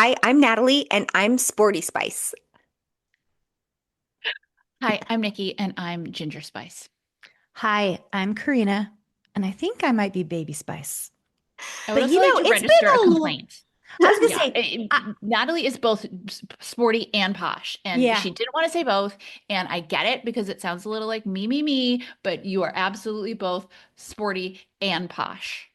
Hi, I'm Natalie and I'm Sporty Spice. Hi, I'm Nikki and I'm Ginger Spice. Hi, I'm Carina, and I think I might be Baby Spice. I would But also like to it's register a been complaint. I was gonna Yeah, say, Natalie is both sporty and posh, and yeah, she didn't want to say both. And I get it because it sounds a little like me, but you are absolutely both sporty and posh.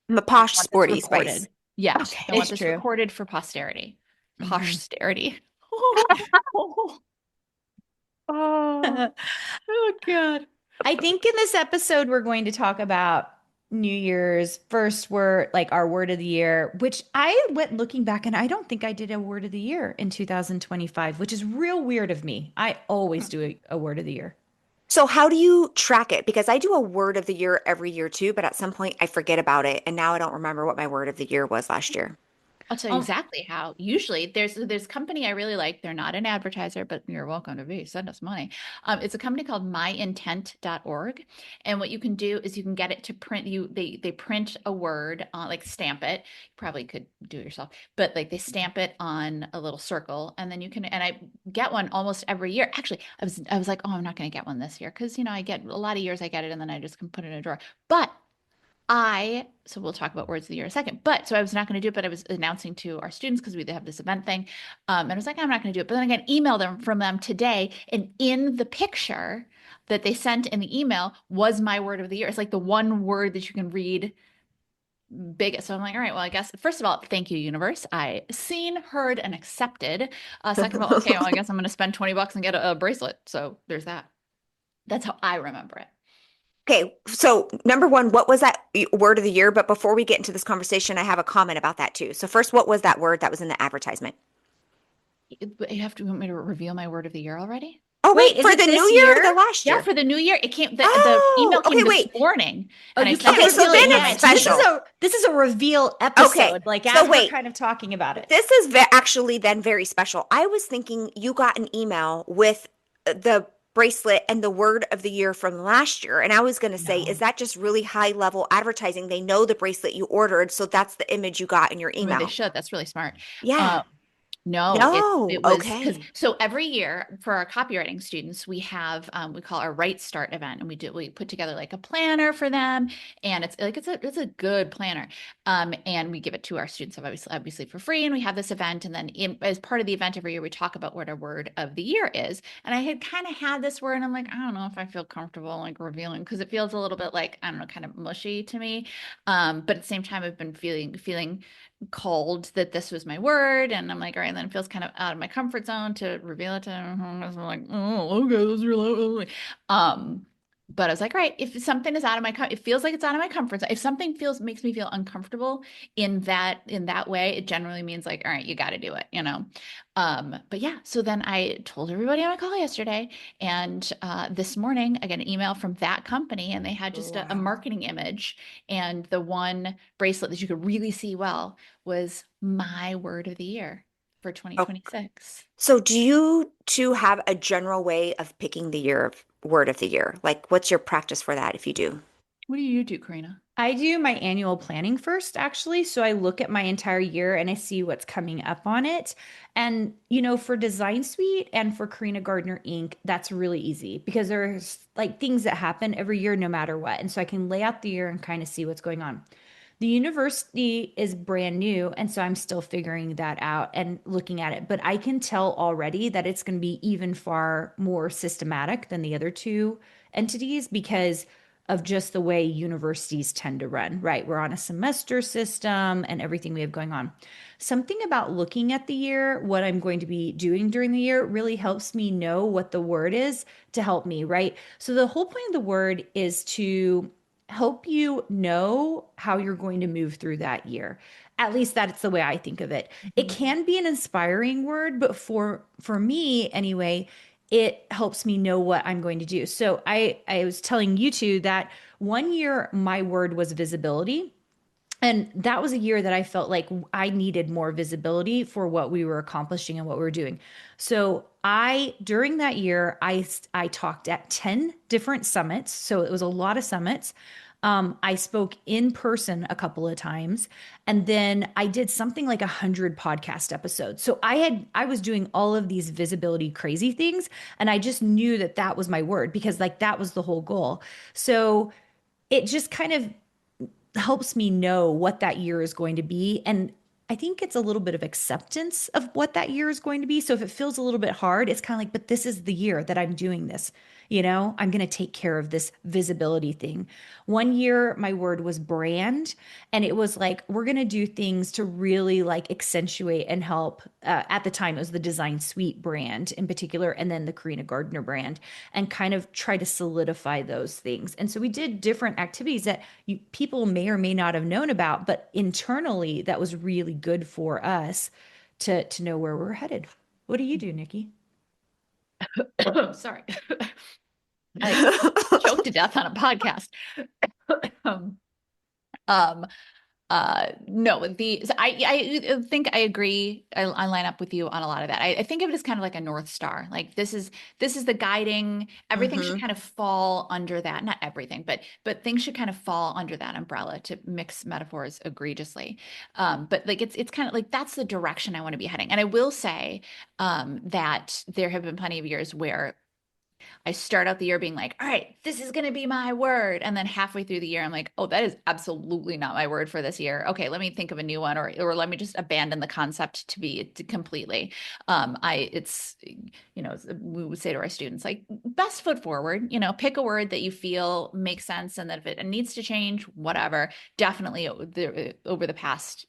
I'm a I posh want this Sporty Spice. recorded. Yeah, okay, I want it's this true. recorded for posterity. Mhm. Posterity. Oh, Oh God. I think in this episode we're going to talk about New Year's first word, like our word of the year, which I went looking back and I don't think I did a word of the year in 2025, which is real weird of me. I always do a word of the year. so how do you track it? Because I do a word of the year every year too, but at some point I forget about it. And now I don't remember what my word of the year was last year. I'll tell you Um, exactly how. Usually, there's a company I really like. They're not an advertiser, but you're welcome to be. Send us money. It's a company called myintent.org. And what you can do is you can get it to print you. They print a word, like stamp it. You probably could do it yourself, but like they stamp it on a little circle, and then you can. And I get one almost every year. Actually, I was like, oh, I'm not going to get one this year because I get a lot of years I get it, and then I just can put it in a drawer. But so we'll talk about words of the year in a second. But so I was not going to do it, but I was announcing to our students because we have this event thing. And I was like, I'm not going to do it. But then I got an email from them today. And in the picture that they sent in the email was my word of the year. It's like the one word that you can read big. So I'm like, all right, well, I guess, first of all, thank you, universe. I seen, heard, and accepted. Second of all, okay, well, I guess I'm going to spend $20 and get a bracelet. So there's that. That's how I remember it. Okay, so number one, what was that word of the year? But before we get into this conversation, I have a comment about that too. So first, what was that word that was in the advertisement? You have to want me to reveal my word of the year already? Oh, Wait, wait, is for it the new this year or year? the last Yeah, year? for the new year, it came the email Oh, came okay, this wait. morning Oh, and I you sent can't Okay, so reveal everybody it a then nice it's yet. This is special. message. a reveal Okay, episode, like so as we're wait. kind of talking about it. This is actually then very special. I was thinking you got an email with the bracelet and the word of the year from last year. And I was going to say, is No. that just really high level advertising? They know the bracelet you ordered, so that's the image you got in your I mean, they email. should. That's really smart. Yeah. Um, No, No. it was because Okay. so every year for our copywriting students, we have we call our Right Start event, and we put together like a planner for them, and it's a good planner, and we give it to our students obviously for free, and we have this event, and then as part of the event every year we talk about what our word of the year is, and I had kind of had this word, and I'm like I don't know if I feel comfortable like revealing because it feels a little bit like I don't know kind of mushy to me, but at the same time I've been feeling called that this was my word and I'm like all right and then it feels kind of out of my comfort zone to reveal it to him. I'm like oh okay that's really but I was like, right, if something is out of it feels like it's out of my comfort zone. If something feels makes me feel uncomfortable in that way, it generally means like, all right, you got to do it. But yeah, so then I told everybody on my call yesterday, and this morning I got an email from that company, and they had just a Wow. marketing image, and the one bracelet that you could really see well was my word of the year for Oh, 2026. so do you two have a general way of picking the word of the year? Like, what's your practice for that if you do? What do you do, Karina? I do my annual planning first, actually. So I look at my entire year and I see what's coming up on it. And, for Design Suite and for Karina Gardner Inc., that's really easy because there's like things that happen every year, no matter what. And so I can lay out the year and kind of see what's going on. The university is brand new. And so I'm still figuring that out and looking at it. But I can tell already that it's going to be even far more systematic than the other two entities because of just the way universities tend to run, right? We're on a semester system and everything we have going on. Something about looking at the year, what I'm going to be doing during the year, really helps me know what the word is to help me, right? So the whole point of the word is to help you know how you're going to move through that year. At least that's the way I think of it. It Mhm. can be an inspiring word, but for me anyway, it helps me know what I'm going to do. So I was telling you two that one year my word was visibility. And that was a year that I felt like I needed more visibility for what we were accomplishing and what we were doing. So during that year, I talked at 10 different summits. So it was a lot of summits. I spoke in person a couple of times, and then I did something like 100 podcast episodes. So I was doing all of these visibility crazy things, and I just knew that that was my word because like that was the whole goal. So it just kind of helps me know what that year is going to be. And I think it's a little bit of acceptance of what that year is going to be. So if it feels a little bit hard, it's kind of like, but this is the year that I'm doing this. I'm going to take care of this visibility thing. One year, my word was brand. And it was like, we're going to do things to really like accentuate and help. At the time, it was the Design Suite brand in particular, and then the Carina Gardner brand, and kind of try to solidify those things. And so we did different activities that people may or may not have known about, but internally, that was really good for us to know where we're headed. What do you do, Nikki? Sorry. I choked to death on a podcast. um, um, no, so I think I agree. I line up with you on a lot of that. I think of it as kind of like a North Star. Like this is the guiding, everything should Hmm. kind of fall under that. Not everything, but things should kind of fall under that umbrella, to mix metaphors egregiously. But like it's kind of like that's the direction I want to be heading. And I will say that there have been plenty of years where I start out the year being like, all right, this is going to be my word. And then halfway through the year, I'm like, oh, that is absolutely not my word for this year. Okay, let me think of a new one, or let me just abandon the concept completely. It's, we would say to our students, like, best foot forward, pick a word that you feel makes sense. And that if it needs to change, whatever, definitely over the past,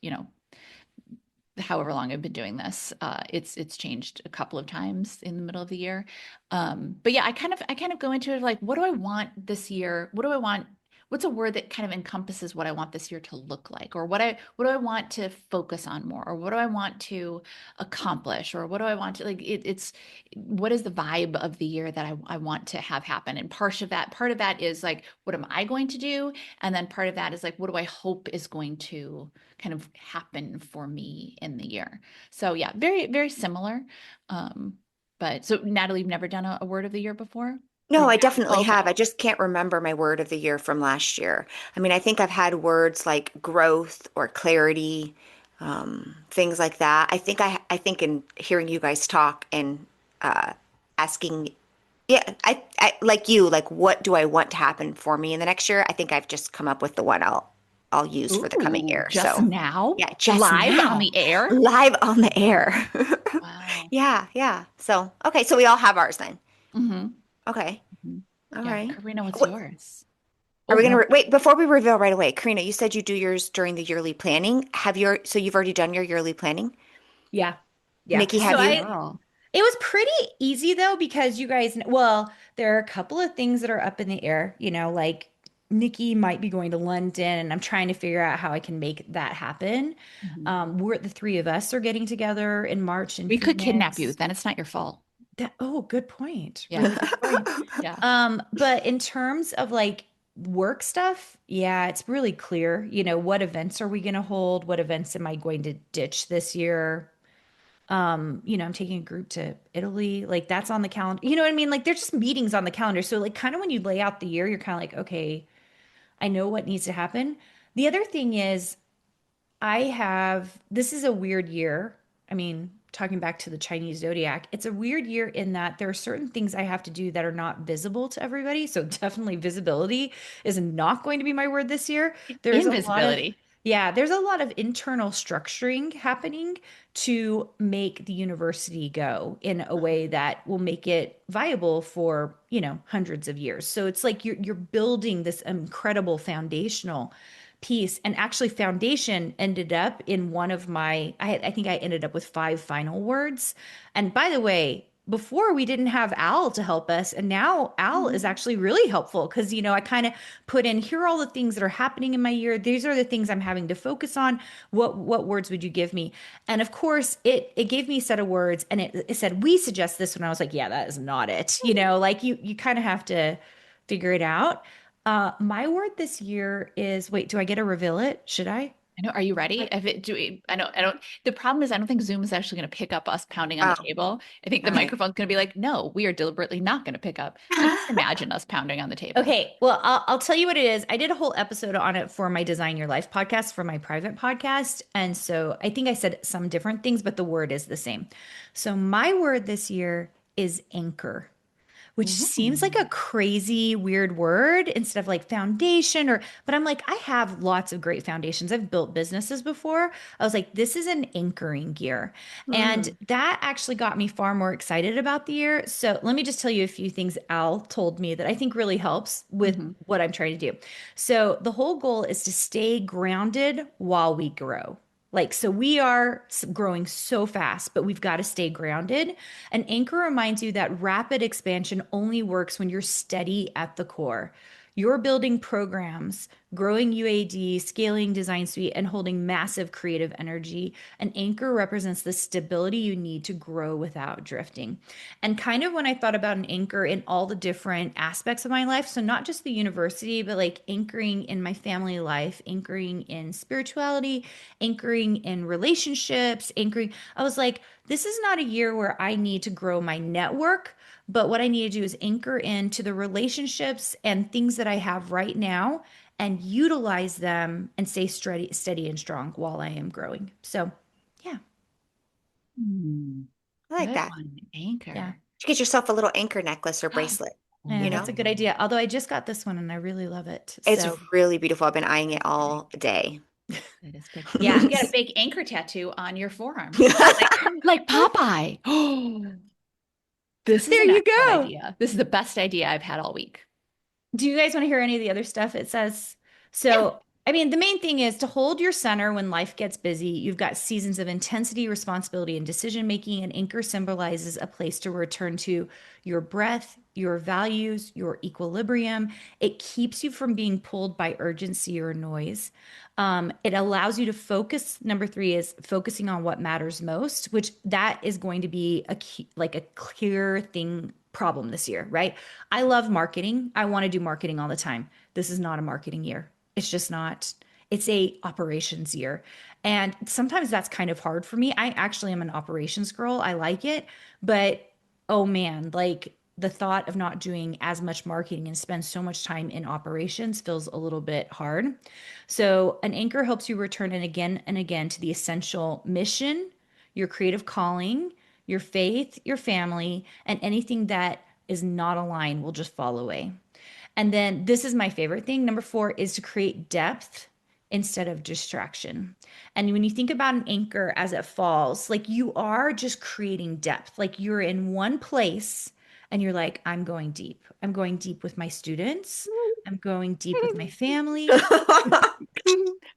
however long I've been doing this, it's changed a couple of times in the middle of the year. But yeah, I kind of go into it like, what do I want this year? What do I want? What's a word that kind of encompasses what I want this year to look like, or what do I want to focus on more, or what do I want to accomplish, or what do I want to like? It's what is the vibe of the year that I want to have happen? And part of that is like, what am I going to do? And then part of that is like, what do I hope is going to kind of happen for me in the year. So yeah, very, very similar. Um, but so Natalie, you've never done a word of the year before? Or No, I you have? definitely Oh, okay. have. I just can't remember my word of the year from last year. I mean, I think I've had words like growth or clarity, things like that. I think in hearing you guys talk and uh, asking, yeah, I like you, like what do I want to happen for me in the next year? I think I've just come up with the one I'll use for the coming Ooh, year. just So, now? yeah, just Live on now, the air? live on the air. Wow. Yeah, yeah. So, okay, so we all have ours then. Mm-hmm. Okay. Hmm. All Yeah. right. Karina, what's What yours? are we Oh, gonna wait before we reveal right away? Karina, you said you do yours during the yearly planning. So you've already done your yearly planning? Yeah. Yeah. Nikki, So have you? girl. it was pretty easy though, because you guys, well, there are a couple of things that are up in the air, like Nikki might be going to London, and I'm trying to figure out how I can make that happen. Mhm. The three of us are getting together in March in We could kidnap you. Phoenix. Then it's not your fault. Oh, good point. Yeah. Really good point. Yeah. But in terms of like work stuff, yeah, it's really clear, what events are we going to hold? What events am I going to ditch this year? I'm taking a group to Italy. Like that's on the calendar. You know what I mean? Like there's just meetings on the calendar. So like kind of when you lay out the year, you're kind of like, okay, I know what needs to happen. The other thing is this is a weird year. I mean, talking back to the Chinese zodiac, it's a weird year in that there are certain things I have to do that are not visible to everybody. So definitely visibility is not going to be my word this year. There's a lot of, Invisibility. yeah, there's a lot of internal structuring happening to make the university go in a way that will make it viable for, hundreds of years. So it's like you're building this incredible foundational piece. And actually foundation ended up in one of I think I ended up with five final words. And by the way, before we didn't have Al to help us, and now Al is Mhm. actually really helpful because I kind of put in, here are all the things that are happening in my year, these are the things I'm having to focus on. What words would you give me? And of course it gave me a set of words, and it said, we suggest this one. I was like, yeah, that is not it. Like you kind of have to figure it out. My word this year is, wait, do I get to reveal it? Should I? I know. Are you ready? Like, If it, do we, I don't, the problem is I don't think Zoom is actually going to pick up us pounding on the oh, table. I think the okay. microphone's going to be like, no, we are deliberately not going to pick up. So just imagine us pounding on the table. Okay, well, I'll tell you what it is. I did a whole episode on it for my Design Your Life podcast, for my private podcast. And so I think I said some different things, but the word is the same. So my word this year is anchor, which seems like Ooh. a crazy weird word instead of like foundation or, but I'm like, I have lots of great foundations. I've built businesses before. I was like, this is an anchoring gear. And Mm. that actually got me far more excited about the year. So let me just tell you a few things Al told me that I think really helps with Mhm. what I'm trying to do. So the whole goal is to stay grounded while we grow. Like, so we are growing so fast, but we've got to stay grounded. An anchor reminds you that rapid expansion only works when you're steady at the core. You're building programs, growing UAD, scaling Design Suite, and holding massive creative energy. An anchor represents the stability you need to grow without drifting. And kind of when I thought about an anchor in all the different aspects of my life, so not just the university, but like anchoring in my family life, anchoring in spirituality, anchoring in relationships, anchoring, I was like, this is not a year where I need to grow my network, but what I need to do is anchor into the relationships and things that I have right now and utilize them and stay steady and strong while I am growing. So, yeah, Hmm. I like Good that. one. yeah. Anchor. You get yourself a little anchor necklace or bracelet, Yeah, you that's a know? good Ooh. idea. Although I just got this one and I really love it. It's So, really beautiful. I've been eyeing it all day. That is good. You yeah. should get a big anchor tattoo on your forearm. Like Popeye. Oh, this is There an you excellent go. idea. This is the best idea I've had all week. Do you guys want to hear any of the other stuff it says? Yeah. So, I mean, the main thing is to hold your center when life gets busy. You've got seasons of intensity, responsibility, and decision making. And anchor symbolizes a place to return to your breath, your values, your equilibrium. It keeps you from being pulled by urgency or noise. It allows you to focus. Number three is focusing on what matters most, which that is going to be a key, like a clear thing problem this year, right? I love marketing. I want to do marketing all the time. This is not a marketing year. It's just not. It's a operations year. And sometimes that's kind of hard for me. I actually am an operations girl. I like it, but oh man, like the thought of not doing as much marketing and spend so much time in operations feels a little bit hard. So, an anchor helps you return and again to the essential mission, your creative calling, your faith, your family, and anything that is not aligned will just fall away. And then this is my favorite thing. Number four is to create depth instead of distraction. And when you think about an anchor as it falls, like you are just creating depth, like you're in one place and you're like, I'm going deep. I'm going deep with my students. I'm going deep with my family.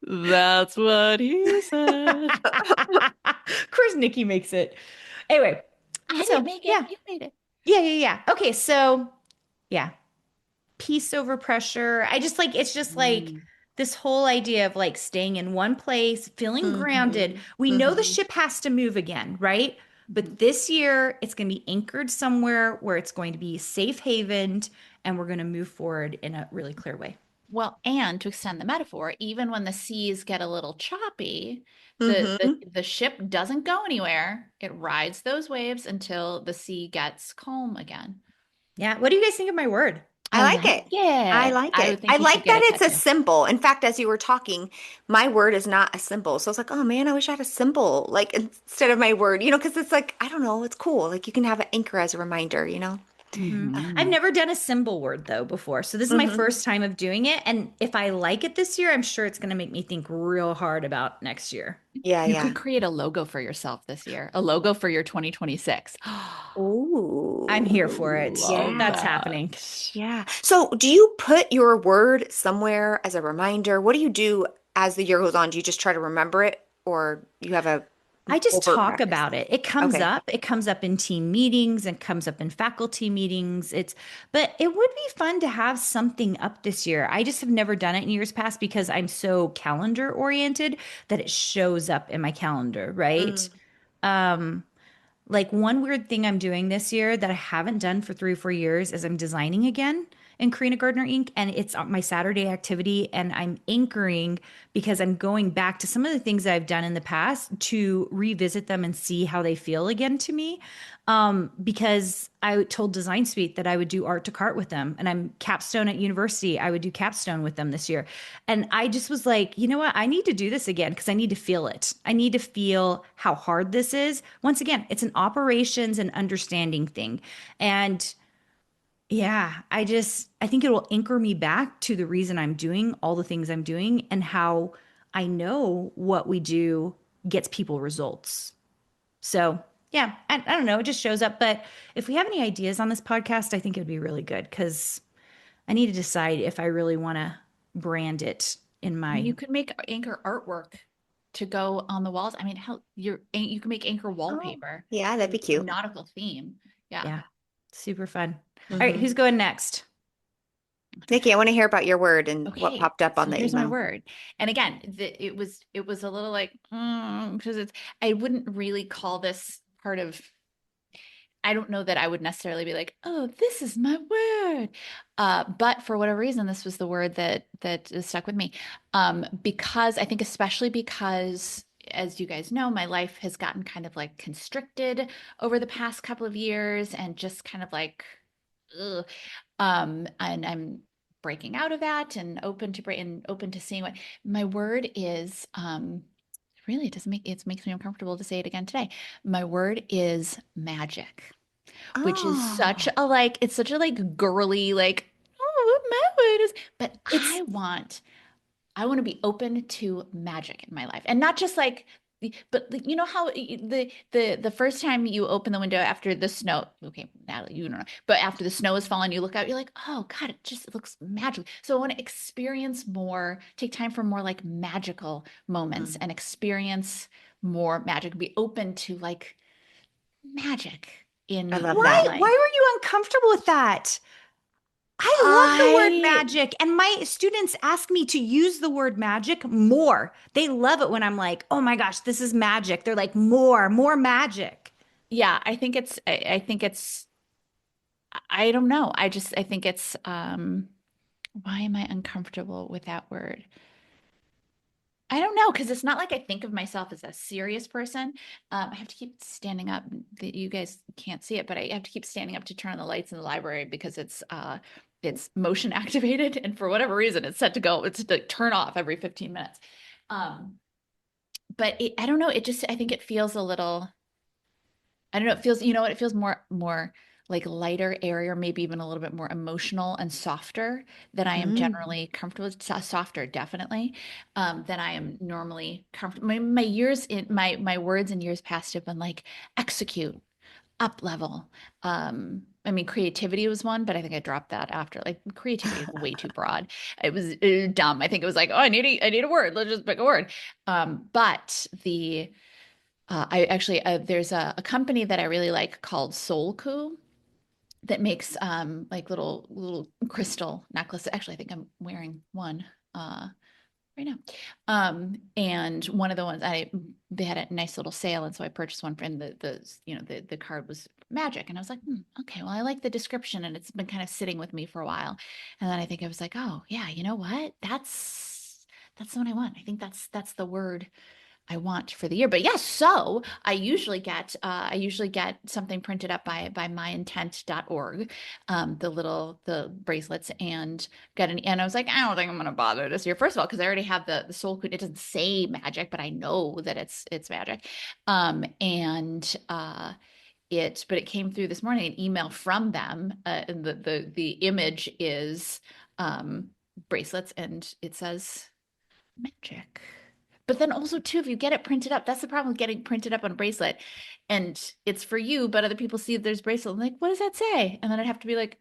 That's what he said. Of course, Nicki makes it. Anyway, I didn't so make it. yeah, You made it. yeah. Okay, so yeah, peace over pressure. I just like it's just like Mm, this whole idea of like staying in one place, feeling grounded. Hmm. We know the Hmm. ship has to move again, right? mhm. But this year it's going to be anchored somewhere where it's going to be safe havened and we're going to move forward in a really clear way. Well, and to extend the metaphor, even when the seas get a little choppy, Hmm. the ship doesn't go anywhere. It rides those waves until the sea gets calm again. Yeah. What do you guys think of my word? I I like like it. I it. like I it. would I think you should like get that a it's a tattoo. symbol. In fact, as you were talking, my word is not a symbol. So I was like, oh man, I wish I had a symbol like instead of my word, because it's like, I don't know, it's cool. Like you can have an anchor as a reminder. I've Hmm. never done a symbol word though before. So this is my Hmm. first time of doing it. And if I like it this year, I'm sure it's going to make me think real hard about next year. Yeah, You could yeah. create a logo for yourself this year, a logo for your 2026. I'm Ooh. here for it. Love Yeah. That's that. happening. Yeah. So do you put your word somewhere as a reminder? What do you do as the year goes on? Do you just try to remember it or you have a I just overt talk practice? about it. It comes Okay. up. It comes up in team meetings and comes up in faculty meetings. But it would be fun to have something up this year. I just have never done it in years past because I'm so calendar oriented that it shows up in my calendar, right? Mm. Um, like one weird thing I'm doing this year that I haven't done for 3 or 4 years is I'm designing again. in Carina Gardner Inc. And it's my Saturday activity. And I'm anchoring because I'm going back to some of the things that I've done in the past to revisit them and see how they feel again to me. Because I told Design Suite that I would do art to cart with them, and I'm capstone at university. I would do capstone with them this year. And I just was like, you know what? I need to do this again because I need to feel it. I need to feel how hard this is. Once again, it's an operations and understanding thing. And yeah, I think it will anchor me back to the reason I'm doing all the things I'm doing and how I know what we do gets people results. So, yeah, I don't know. It just shows up. But if we have any ideas on this podcast, I think it would be really good because I need to decide if I really want to brand it in I mean, my. you could make anchor artwork to go on the walls. I mean, you can make anchor Oh, wallpaper yeah, that'd with be a cute. nautical theme. Yeah. Yeah, super fun. All right, Hmm. who's going next? Nikki, I want to hear about your word and what Okay, popped up on so the here's my email. word. And again, it was a little like because it's I wouldn't really call this part of I don't know that I would necessarily be like, oh, this is my word. But for whatever reason, this was the word that stuck with me. Because I think especially because as you guys know, my life has gotten kind of like constricted over the past couple of years and just kind of like ugh. And I'm breaking out of that and open to seeing what my word is. Really, it doesn't make it makes me uncomfortable to say it again today. My word is magic, which is such Oh, a like it's such a like girly like oh my word is but It's I want to be open to magic in my life and not just like but you know how the first time you open the window after the snow okay Natalie you don't know but after the snow is falling you look out you're like oh God it looks magical so I want to experience more take time for more like magical moments mm, and experience more magic be open to like magic I in love my that. why life. were you uncomfortable with that? I love the word I magic, and my students ask me to use the word magic more. They love it when I'm like, "Oh my gosh, this is magic." They're like, more magic." yeah, I think it's I don't know. I think it's why am I uncomfortable with that word? I don't know because it's not like I think of myself as a serious person. I have to keep standing up. You guys can't see it, but I have to keep standing up to turn on the lights in the library because it's motion activated, and for whatever reason, it's set to go. It's to turn off every 15 minutes. Um, but I don't know. It just I think it feels a little. I don't know. It feels, you know what? It feels more like lighter, airier, maybe even a little bit more emotional and softer than I am Mm. generally comfortable with. Softer, definitely, than I am normally comfortable. My years in my words in years past have been like execute, up level. I mean, creativity was one, but I think I dropped that after. Like creativity is way too broad. It was dumb. I think it was like, oh, I need a word. Let's just pick a word. But the I actually there's a company that I really like called Soul that makes like little crystal necklaces. Actually, I think I'm wearing one right now. And one of the ones they had a nice little sale, and so I purchased one. And the card was magic, and I was like, okay, well I like the description, and it's been kind of sitting with me for a while. And then I think I was like, oh yeah, you know what? That's the one I want. I think that's the word I want for the year. But yeah, so I usually get something printed up by myintent.org, the bracelets and and I was like, I don't think I'm gonna bother this year. First of all, because I already have the soul coin. It doesn't say magic, but I know that it's magic. And but it came through this morning, an email from them, and the image is bracelets and it says magic. But then also too, if you get it printed up, that's the problem with getting printed up on a bracelet. And it's for you, but other people see that there's bracelet. I'm like, what does that say? And then I'd have to be like,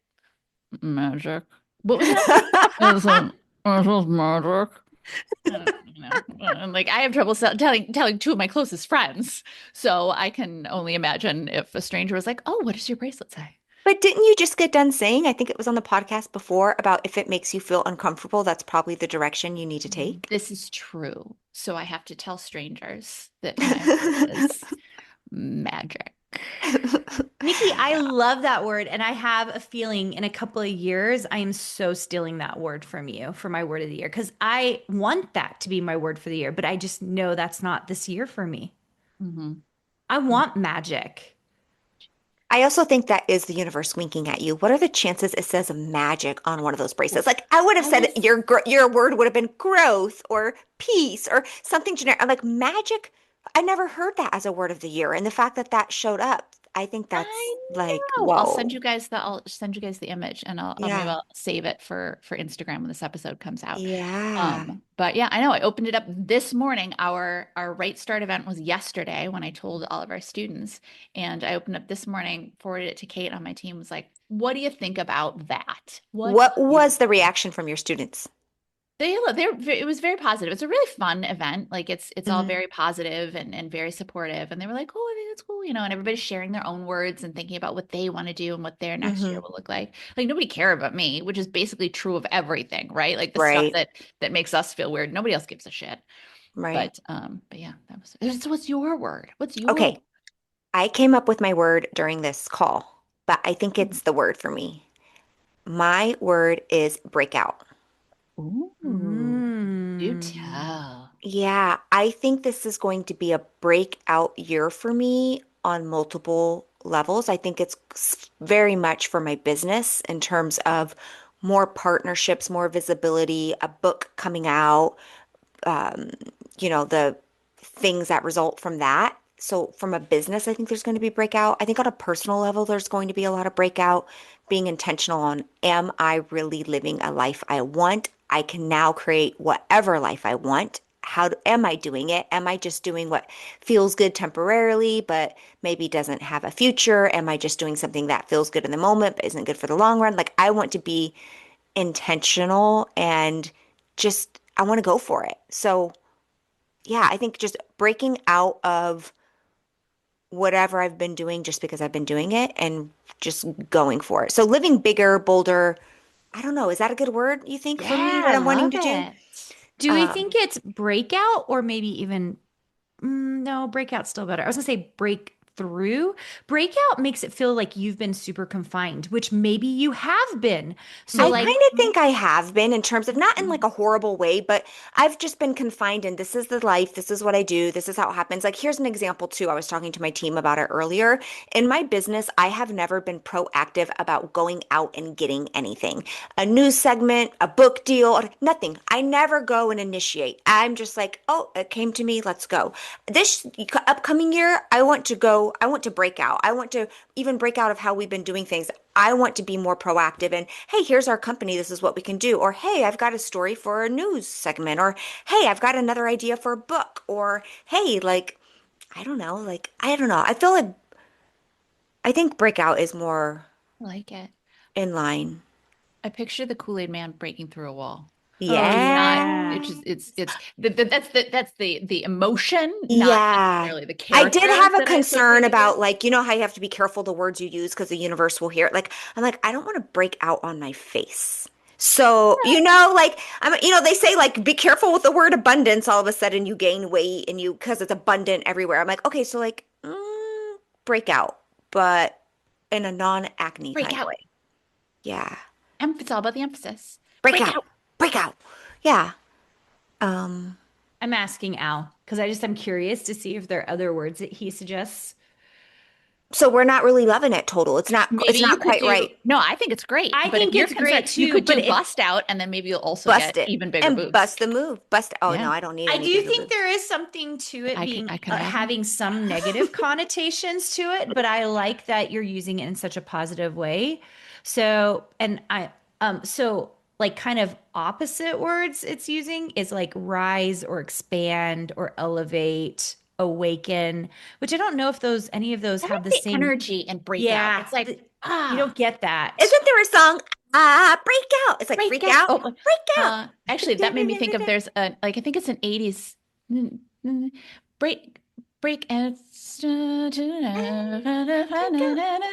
magic. What was that? It's like, it's magic. And like I have trouble telling two of my closest friends. So I can only imagine if a stranger was like, oh, what does your bracelet say? But didn't you just get done saying, I think it was on the podcast before, about if it makes you feel uncomfortable, that's probably the direction you need to take? This is true. So I have to tell strangers that my word is magic. Nikki, I love that word. And I have a feeling in a couple of years, I am so stealing that word from you for my word of the year because I want that to be my word for the year, but I just know that's not this year for me. Mm-hmm. I want magic. I also think that is the universe winking at you. What are the chances it says magic on one of those bracelets? Like I would have I said was your word would have been growth or peace or something generic. I'm like magic. I never heard that as a word of the year, and the fact that that showed up, I think that's I like know. whoa. I'll send you guys the image and maybe Yeah. I'll save it for Instagram when this episode comes out. Yeah. But yeah, I know I opened it up this morning. Our Right Start event was yesterday when I told all of our students, and I opened up this morning, forwarded it to Kate on my team, was like, what do you think about that? What What do you was the think? reaction from your students? It was very positive. It's a really fun event. Like it's all Hmm. very positive and very supportive. And they were like, "Oh, I think that's cool," and everybody's sharing their own words and thinking about what they want to do and what their next year Hmm. will look like. Like nobody cared about me, which is basically true of everything, right? Like the stuff Right. that makes us feel weird. Nobody else gives a shit. Right. But yeah, so what's your word? What's your Okay. I came up with my word during this call, but I think word? it's the word for me. My word is breakout. Ooh, do Mm. tell. Yeah, I think this is going to be a breakout year for me on multiple levels. I think it's very much for my business in terms of more partnerships, more visibility, a book coming out, um, the things that result from that. So from a business, I think there's going to be breakout. I think on a personal level, there's going to be a lot of breakout, being intentional on, am I really living a life I want? I can now create whatever life I want. Am I doing it? Am I just doing what feels good temporarily, but maybe doesn't have a future? Am I just doing something that feels good in the moment, but isn't good for the long run? Like I want to be intentional and just, I want to go for it. So yeah, I think just breaking out of whatever I've been doing just because I've been doing it and just going for it. So living bigger, bolder, I don't know. Is that a good word, you think, for me, Yeah, what I I'm wanting love to do? it. Do we Um, think it's breakout or maybe even no, breakout's still better. I was gonna say breakthrough. Breakout makes it feel like you've been super confined, which maybe you have been. So I Mhm. like, kind of think I have been in terms of not in like a horrible way, but I've just been confined in this is the life, this is what I do, this is how it happens. Like, here's an example too. I was talking to my team about it earlier. In my business, I have never been proactive about going out and getting anything. A news segment, a book deal, nothing. I never go and initiate. I'm just like, oh, it came to me, let's go. This upcoming year, I want to go, I want to break out. I want to even break out of how we've been doing things. I want to be more proactive and, hey, here's our company. This is what we can do. Or, hey, I've got a story for a news segment. Or, hey, I've got another idea for a book. Or, hey, like, I don't know. I feel like I think breakout is more I like it. in line. I picture the Kool-Aid man breaking through a wall. oh It's not, Yeah. yeah. it's just, that's the emotion, not Yeah. necessarily the I did character have a that I concern associated with. about like, how you have to be careful the words you use because the universe will hear it. Like, I'm like, I don't want to break out on my face. So, like they say like be careful with the word abundance. All of a sudden you gain weight and because it's abundant everywhere. I'm like, okay, so like break out, but in a non-acne Break kind of out. way. Yeah. It's all about the emphasis. Break Break out. out. Break out. Yeah. Um, I'm asking Al because I'm curious to see if there are other words that he suggests. so we're not really loving it total. Maybe It's you not could quite do, right. no, I think it's great. I But if think you're it's concerned, great you too, could but do it bust out and then maybe you'll also Bust get it even bigger and boobs. bust the move. Bust. Oh no, Yeah. I don't need I any do bigger think boobs. there is something to it being I could imagine. having some negative connotations to it, but I like that you're using it in such a positive way. So, and so like kind of opposite words it's using is like rise or expand or elevate, awaken, which I don't know if any of those I have like the the same. energy and breakout. Yeah, It's like, you don't get that. Isn't there a song? Ah, break out. It's like break freak out. out, Oh, break out. actually, that made me think of there's a, like, I think it's an 80s break. break and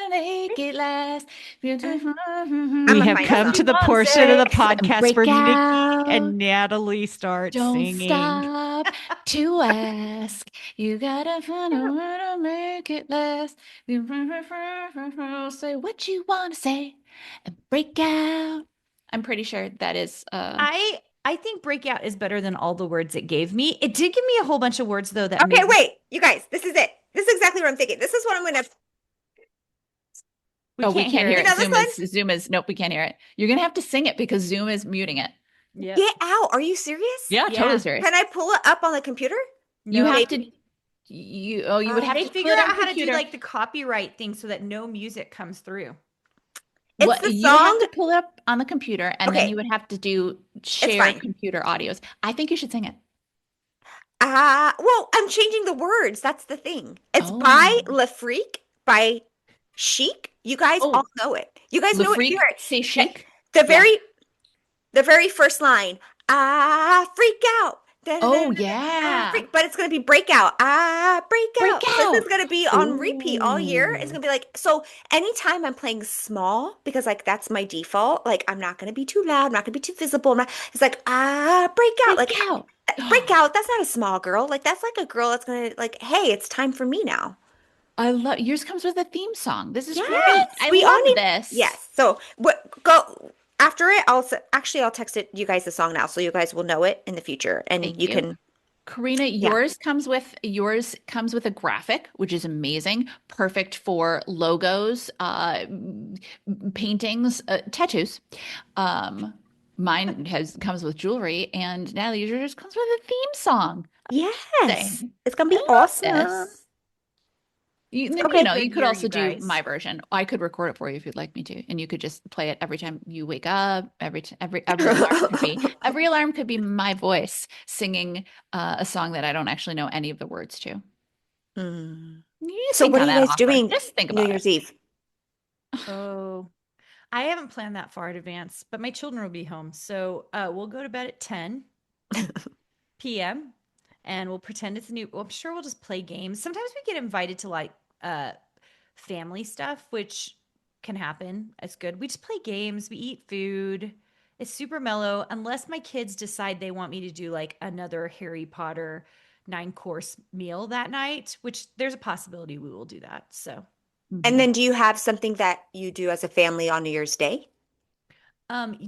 make it last. I'm We gonna have find a come What to you song. the wanna portion of say the and podcast break where Nicki out. and Natalie start Don't singing. stop to ask. You gotta find a way to make it last. Say what you wanna say and break out. I'm pretty sure that is I think breakout is better than all the words it gave me. It did give me a whole bunch of words though that Okay, made me. wait, you guys, this is it. This is exactly what I'm thinking. This is what I'm gonna. We oh, we can't can't hear hear You it. it. know this one? Zoom is nope, we can't hear it. You're gonna have to sing it because Zoom is muting it. Yep. Get out. Are you serious? Yeah, totally Yeah. serious. Can I pull it up on the computer? You No. have Maybe. to you would have They to pull figure it out on how to do computer. like the copyright thing so that no music comes through. It's What the you would have song. to pull it up on the computer and then you Okay, would have to do it's share fine. computer audios. I think you should sing it. Well, I'm changing the words. That's the thing. It's by Oh. Le Freak by Chic. You guys all Oh, know it. You guys Le know it if you Freak, hear it. say Yeah, chic. the Yeah. very first line. I freak out. Oh, Da-da-da-da-da. I yeah. freak, but it's gonna be breakout. I break Break out. So this is out. gonna be on repeat all year. It's Oh. gonna be like so. Anytime I'm playing small, because like that's my default. Like I'm not gonna be too loud. I'm not gonna be too visible. It's like I break out. Break Like out. breakout, that's not a small girl. Like that's like a girl that's gonna like, hey, it's time for me now. I love yours comes with a theme song. This is great. Yes, I we all love need. this. Yes. So what? Go after it. Actually I'll text it you guys the song now, so you guys will know it in the future, and Thank you you. can. Karina, Yeah. yours comes with a graphic, which is amazing, perfect for logos, paintings, tattoos. Um, mine has comes with jewelry, and Natalie, yours comes with a theme song. Yes, Amazing. it's gonna I be love awesome. this. You, Gonna be you a Okay. know, good you could year, also you do guys. my version. I could record it for you if you'd like me to, and you could just play it every time you wake up. Every alarm could be my voice singing a song that I don't actually know any of the words to. Hmm. You So think what are on you that guys offer. doing Just think New about it. Year's Eve? Oh, I haven't planned that far in advance, but my children will be home. So we'll go to bed at 10 p.m. and we'll pretend it's new. Well, I'm sure we'll just play games. Sometimes we get invited to like uh, family stuff, which can happen. It's good. We just play games, we eat food. It's super mellow, unless my kids decide they want me to do like another Harry Potter 9 course meal that night, which there's a possibility we will do that. So. And Mhm. then do you have something that you do as a family on New Year's Day?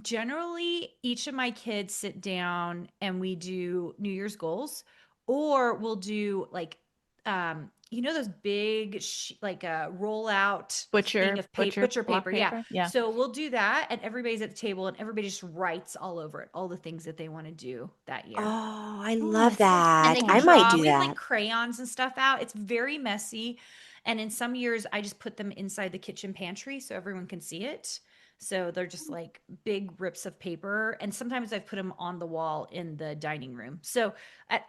Generally, each of my kids sit down and we do New Year's goals, or we'll do like, those big like a rollout thing of paper, Butcher butcher block paper. Yeah. paper. Yeah. So we'll do that, and everybody's at the table, and everybody just writes all over it, all the things that they want to do that year. Oh, I Oh, love that's so And that. they can I might draw. do We have like that. crayons and stuff out. It's very messy. And in some years, I just put them inside the kitchen pantry so everyone can see it. So they're just like big rips of paper. And sometimes I've put them on the wall in the dining room. So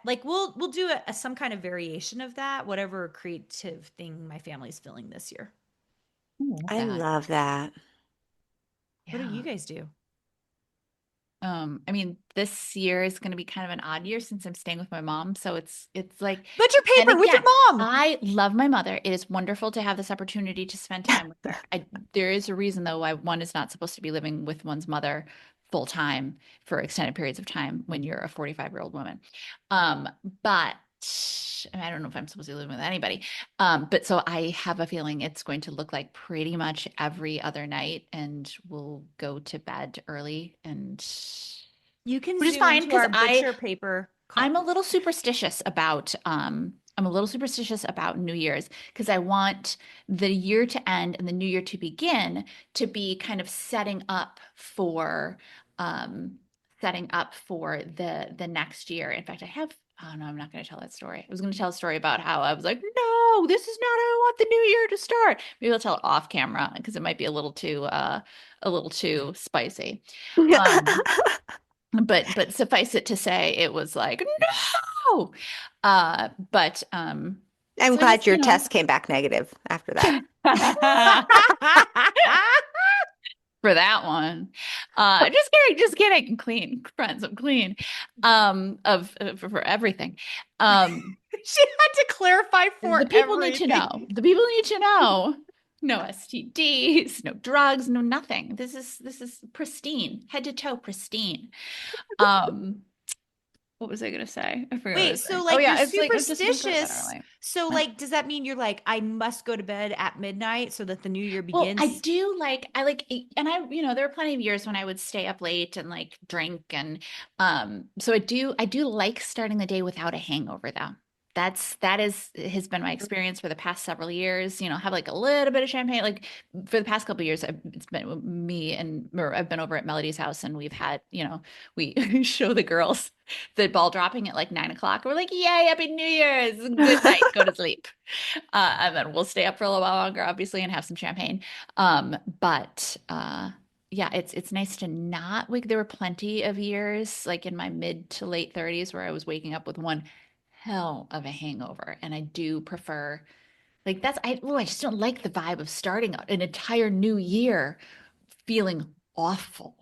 like we'll do some kind of variation of that, whatever creative thing my family's feeling this year. Ooh, love I that. love that. What do you Yeah. guys do? I mean, this year is going to be kind of an odd year since I'm staying with my mom. So it's like, Butcher and paper with your again, mom. I love my mother. It is wonderful to have this opportunity to spend time with her. There is a reason though why one is not supposed to be living with one's mother full time for extended periods of time when you're a 45-year-old woman. But I don't know if I'm supposed to be living with anybody. But so I have a feeling it's going to look like pretty much every other night, and we'll go to bed early, and You can which is zoom fine into because our butcher paper. I'm a little superstitious about New Year's because I want the year to end and the new year to begin to be kind of um setting up for the next year. In fact, oh no, I'm not going to tell that story. I was going to tell a story about how I was like, no, this is not how I want the new year to start. Maybe I'll tell it off camera because it might be a little too spicy. Um, but suffice it to say, it was like, no. But I'm so I glad just, your test came back negative after that. for that one. Just kidding. Clean, friends. I'm clean. For everything. Um, She had to clarify for the people need to everything. know. The people need to know. No STDs, no drugs, no nothing. This is pristine, head to toe pristine. Um, what was I gonna say? I forgot what I Wait, was so saying. Oh like you're yeah, it's like I just want to go to bed superstitious. early. So like does that mean you're like I must go to bed at midnight so that the new year Well, I begins? do like I like and there were plenty of years when I would stay up late and like drink and so I do like starting the day without a hangover though. That has been my experience for the past several years, have like a little bit of champagne like for the past couple of years it's been me and or I've been over at Melody's house and we've had, we show the girls the ball dropping at like 9 o'clock. We're like, yay, happy New Year's, good night, go to sleep. And then we'll stay up for a little while longer, obviously, and have some champagne. But yeah, it's nice to not wake. There were plenty of years, like in my mid to late 30s, where I was waking up with one hell of a hangover. And I do prefer like I just don't like the vibe of starting an entire new year feeling awful.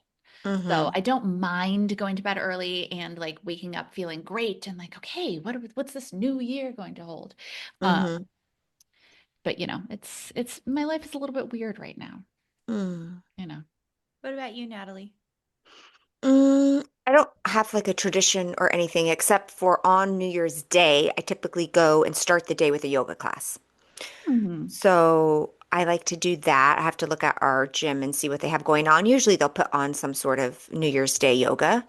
So Mm-hmm. I don't mind going to bed early and like waking up feeling great and like, okay, what's this new year going to hold? Um, Mm-hmm. but it's my life is a little bit weird right now, Mm. you know. What about you, Natalie? I don't have like a tradition or anything except for on New Year's Day, I typically go and start the day with a yoga class. Hmm. So I like to do that. I have to look at our gym and see what they have going on. Usually they'll put on some sort of New Year's Day yoga.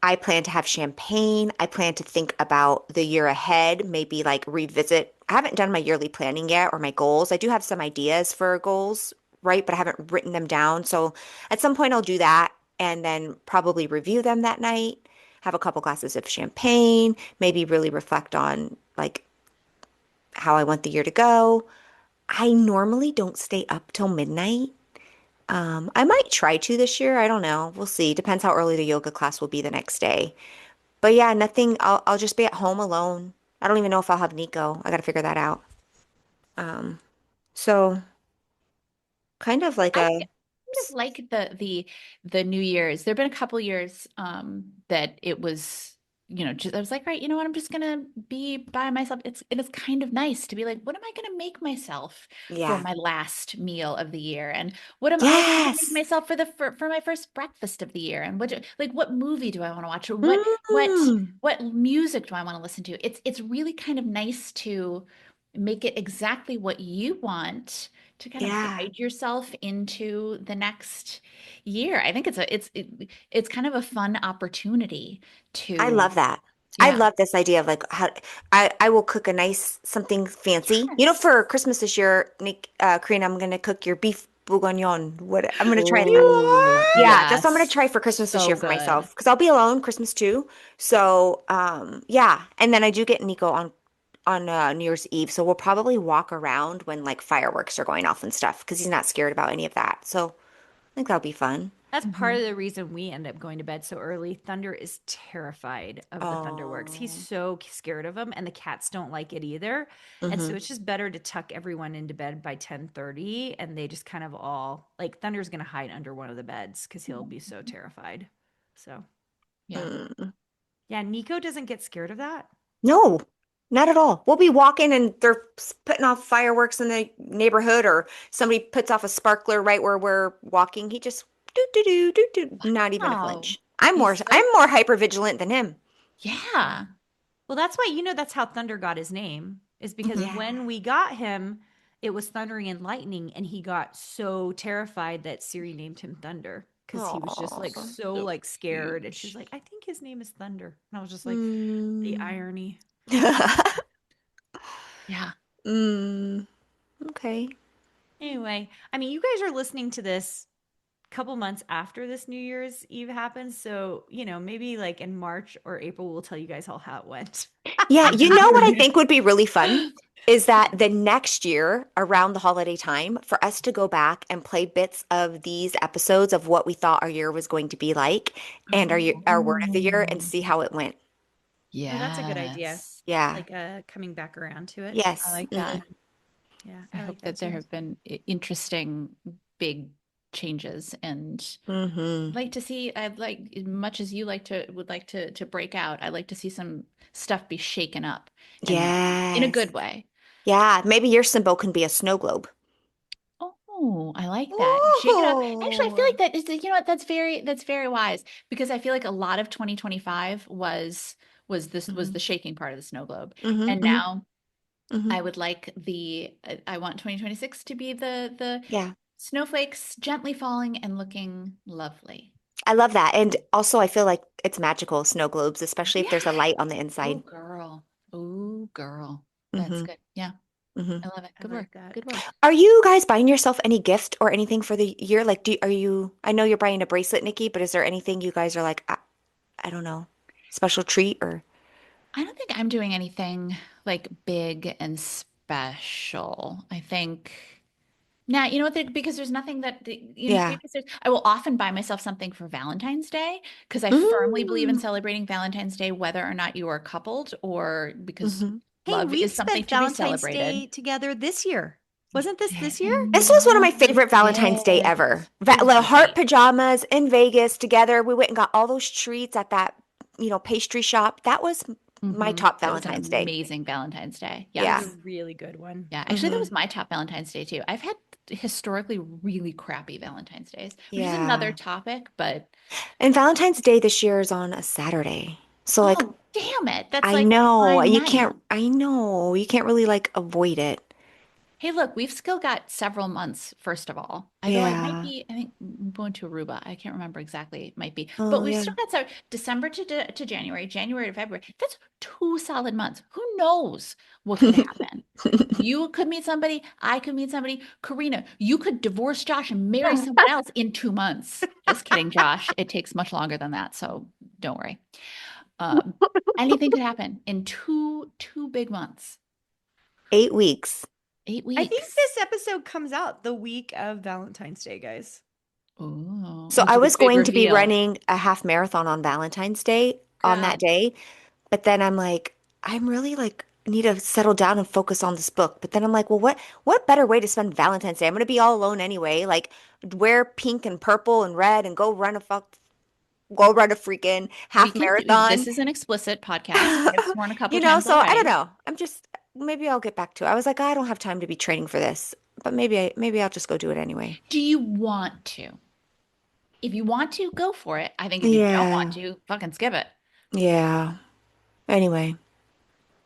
I plan to have champagne. I plan to think about the year ahead, maybe like revisit. I haven't done my yearly planning yet or my goals. I do have some ideas for goals, right? But I haven't written them down. So at some point I'll do that and then probably review them that night, have a couple glasses of champagne, maybe really reflect on like how I want the year to go. I normally don't stay up till midnight. I might try to this year. I don't know. We'll see. Depends how early the yoga class will be the next day. But yeah, nothing. I'll just be at home alone. I don't even know if I'll have Nico. I gotta figure that out. Um, so kind of like I a kind of like the New Year's. There've been a couple years that it was, just I was like, right, you know what, I'm just gonna be by myself. It's kind of nice to be like, what am I gonna make myself for yeah. my last meal of the year? And what am I gonna make Yes. myself for my first breakfast of the year? And what movie do I want to watch? Or Mm, what music do I want to listen to? It's really kind of nice to make it exactly what you want to kind of yeah. guide yourself into the next year. I think it's kind of a fun opportunity I to love that. I yeah. love this idea of like how I will cook a nice something fancy. You know, Yes. for Christmas this year, Nick, Karina, I'm gonna cook your beef bourguignon. What I'm gonna try You that. Oh, are? Yeah, that's what I'm gonna yes. try for Christmas this So year for good. myself because I'll be alone Christmas too. So, yeah, and then I do get Nico on New Year's Eve, so we'll probably walk around when like fireworks are going off and stuff because he's not scared about any of that. So I think that'll be fun. That's part Mhm. of the reason we end up going to bed so early. Thunder is terrified of the thunderworks. He's Oh, so scared of them, and the cats don't like it either. And so mm-hmm. it's just better to tuck everyone into bed by 10:30, and they just kind of all like Thunder's gonna hide under one of the beds because he'll be so terrified. So Yeah. Mm. yeah, Nico doesn't get scared of that. No, not at all. We'll be walking and they're putting off fireworks in the neighborhood, or somebody puts off a sparkler right where we're walking. He just do do do do do, not even a Oh, flinch. I'm more he's I'm so more hyper vigilant than him. yeah. Well, that's why that's how Thunder got his name, is because Mhm. Yeah. when we got him, it was thundering and lightning, and he got so terrified that Siri named him Thunder because he was just like Oh. so So like scared, and she's cute. like, I think his name is Thunder, and I was just like, the Mm. irony. Yeah. Mm. Okay. Anyway, I mean, you guys are listening to this a couple months after this New Year's Eve happens, so maybe like in March or April, we'll tell you guys all how it went. Yeah, you know what I think would be really fun is that the next year around the holiday time for us to go back and play bits of these episodes of what we thought our year was going to be like and our word of the year and Oh, see how it went. Oh, that's a good idea. yes. Yeah. Like coming back around to it. I Yes. like Hmm. that. Yeah, I I like hope that that there too. have been interesting big changes. And Mm-hmm. I'd like to see, I'd like, as much as you would like to break out, I'd like to see some stuff be shaken up in a Yes. good way. Yeah. Maybe your symbol can be a snow globe. Oh, I like that. Shake it up. Actually, I feel Ooh. like that is, you know what, that's very wise, because I feel like a lot of 2025 was Mm-hmm. the shaking part of the snow globe. And Mm-hmm. now Mm-hmm. I would like I want 2026 to be the Yeah. snowflakes gently falling and looking lovely. I love that. And also, I feel like it's magical, snow globes, especially if there's a Yeah. light on the Oh, inside. girl. Oh, girl. That's Mm-hmm. good. Yeah. Mm-hmm. I love it. I Good like work. that. Good work. Are you guys buying yourself any gift or anything for the year? Like, are you, I know you're buying a bracelet, Nikki, but is there anything you guys are like, I don't know, special treat or, I don't think I'm doing anything like big and special. I think, nah, you know what? Because there's nothing yeah. maybe I will often buy myself something for Valentine's Day, because I firmly believe in Mm-hmm. celebrating Valentine's Day, whether or not you are coupled, or because Mm-hmm. Hey, love we've is something spent to be Valentine's celebrated. Day together this year. Wasn't this year? This was one of my You favorite Valentine's Day did. ever. It was The heart great. pajamas in Vegas together. We went and got all those treats at that, pastry shop. That was my top That was an Valentine's Day. amazing Valentine's Day. It was Yeah. a Yes. really good one. Yeah. Actually, that Hmm. was my top Valentine's Day too. I've had historically really crappy Valentine's Days, which is another Yeah. topic, but And Valentine's Day this year is on a Saturday. So like oh, damn it. That's I like know prime you night. can't I know you can't really like avoid it. Hey, look, we've still got several months, first of all. Although it might Yeah. be, I think I'm going to Aruba. I can't remember exactly. It might be. But Oh we've yeah. still got December to January, January to February. That's 2 solid months. Who knows what could happen? You could meet somebody. I could meet somebody. Karina, you could divorce Josh and marry someone else in 2 months. Just kidding, Josh. It takes much longer than that, so don't worry. Um, Anything could happen in two big months. 8 weeks. eight I think weeks. this episode comes out the week of Valentine's Day, guys. Oh, So I into the was big going to be reveal. running a half marathon on Valentine's Day on that Girl, day, but then I'm like, I'm really like need to settle down and focus on this book. But then I'm like, well, what better way to spend Valentine's Day? I'm gonna be all alone anyway. Like wear pink and purple and red and go run a freaking We half can do marathon. this is an explicit podcast. We have sworn a couple times So I don't already. know. I'm just maybe I'll get back to it. I was like, I don't have time to be training for this, but maybe I'll just go do it anyway. Do you want to? If you want to, go for it. I think if you don't want Yeah. to, fucking skip it. Yeah. Anyway.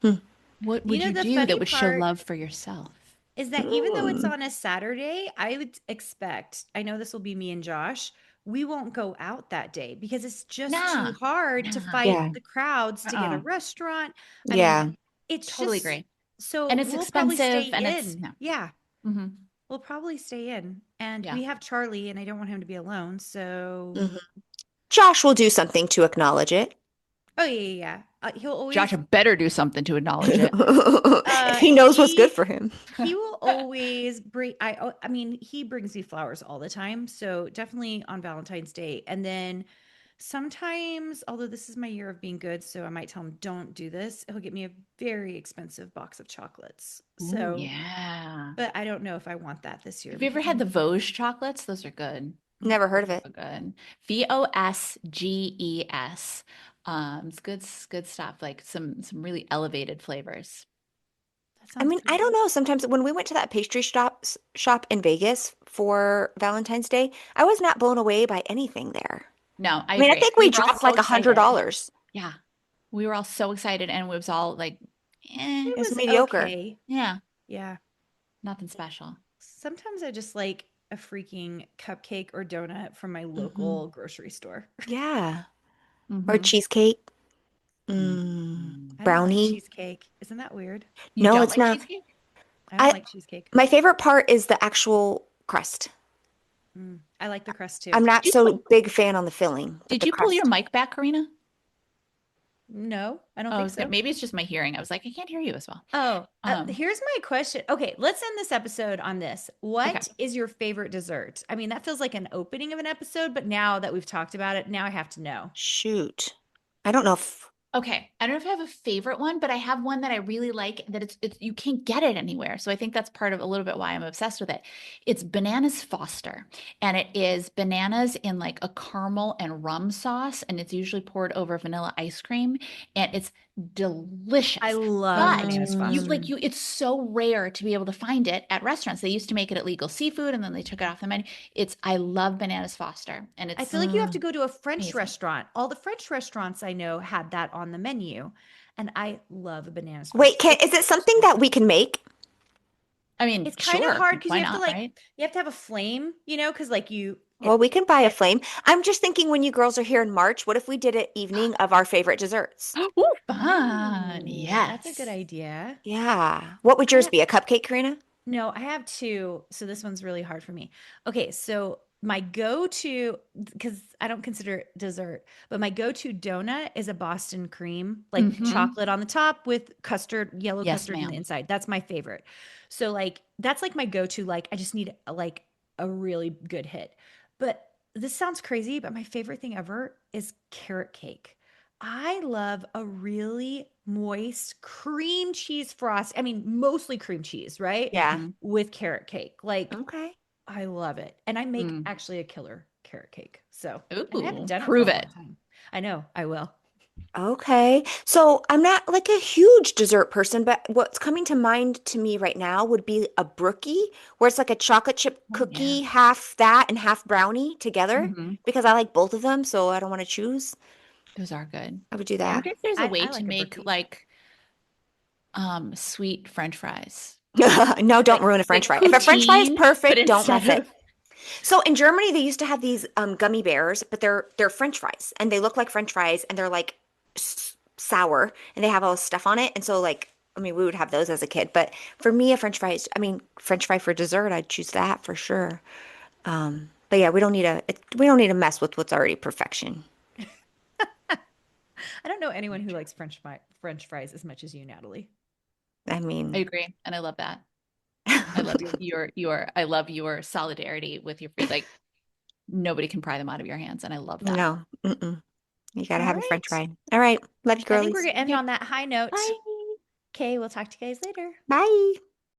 Hmm. What you would know you the do that funny would show part love for yourself? is that even though it's Hmm. on a Saturday, I would expect, I know this will be me and Josh, we won't go out that day because it's just too Nah, hard to nah. fight Yeah. the crowds to get a Uh-uh. restaurant. I mean, Yeah. it's Totally just agree. so And it's we'll probably stay expensive and it's in. no. Yeah, Hmm. we'll probably stay in. And Yeah. we have Charlie, and I don't want him to be alone. So, Hmm. Josh will do something to acknowledge it. oh, yeah, yeah, yeah. He'll Josh always, better do something to acknowledge it. If he knows what's good for him. he will always bring I mean, he brings me flowers all the time, so definitely on Valentine's Day. And then sometimes, although this is my year of being good, so I might tell him don't do this, he'll get me a very expensive box of chocolates. Ooh, So, yeah. but I don't know if I want that this year Have you ever because had I'm the Vosges chocolates? Those are good. Never heard of Those it. are good. Vosges. It's good stuff. Like some really elevated flavors. that I sounds mean, I pretty don't good. know. Sometimes when we went to that pastry shop in Vegas for Valentine's Day, I was not blown away by anything there. No, I I mean, I agree. think We we were all dropped so like excited. $100. Yeah, we were all so excited, and it was all like, eh, It It was was mediocre. okay. yeah, Yeah. nothing special. Sometimes I just like a freaking cupcake or donut from my Hmm. local grocery store. Yeah. Or Hmm. cheesecake. I don't like Brownie. cheesecake. Isn't that weird? You No, don't it's like not. cheesecake? I don't I like cheesecake. My favorite part is the actual crust. I like the crust too. I'm not Did you so big fan on the filling, but did the you pull your crust. mic back, Karina? No, I don't Oh, think so. maybe it's just my hearing. I was like, I can't hear you as well. Oh, Um, here's my question. Okay, let's end this episode on this. okay. What is your favorite dessert? I mean, that feels like an opening of an episode, but now that we've talked about it, now I have to know. Shoot. I don't know if Okay, I don't know if I have a favorite one, but I have one that I really like that it's you can't get it anywhere. So I think that's part of a little bit why I'm obsessed with it. It's Bananas Foster, and it is bananas in like a caramel and rum sauce, and it's usually poured over vanilla ice cream, and it's I delicious. love But bananas foster. Mm. it's so rare to be able to find it at restaurants. They used to make it at legal seafood and then they took it off the menu. I love Bananas Foster, and I it's feel like you have to Mm. go to a French amazing. restaurant. All the French restaurants I know had that on the menu, and I love bananas Wait, foster. It's is it something so that we good. can make? I mean, It's kind of sure, hard because why you have to not, like right? you have to have a flame, because like Well, we can buy a it flame. I'm just thinking when you girls are here in March, what if we did an evening of our favorite desserts? Ooh, fun. Ooh, that's a good Yes. idea. Yeah. What would I yours have be? A cupcake, Karina? No, I have two. So this one's really hard for me. Okay, so my go-to, because I don't consider it dessert, but my go-to donut is a Boston cream, like Hmm. chocolate on the top with custard, yellow Yes, custard in the ma'am. inside. That's my favorite. So like that's like my go-to. Like I just need like a really good hit. But this sounds crazy, but my favorite thing ever is carrot cake. I love a really moist cream cheese frost. I mean, mostly cream cheese, right? Yeah. Hmm. With carrot cake. Like, Okay. I love it. And I make Mm. actually a killer carrot cake. So, and I haven't Ooh, done it for prove a long it. time. I know, I will. Okay. So I'm not like a huge dessert person, but what's coming to mind to me right now would be a brookie, where it's like a chocolate chip Oh, yeah. cookie, half that and half brownie together, Hmm. because I like both of them, so I don't want to choose. Those are good. I would do I Yeah, that. wonder if there's a way I to like a make brookie. like sweet French fries. No, don't ruin a French Like fry. If a French fry is poutine, but perfect, don't instead mess it. of So in Germany, they used to have these gummy bears, but they're French fries, and they look like French fries, and they're like sour, and they have all this stuff on it. And so, like, I mean, we would have those as a kid, but for me, a French fry is, I mean, French fry for dessert, I'd choose that for sure. But yeah, we don't need to mess with what's already perfection. I don't know anyone who likes French fries as much as you, Natalie. I I mean, agree, and I love that. I love your I love your solidarity with your food. Like nobody can pry them out of your hands, and I love that. no, mm-mm. You gotta All have a French right. fry. All right, love you, I think we're girlies. gonna end Okay, on that high note. bye. Okay, we'll talk to you guys later. Bye.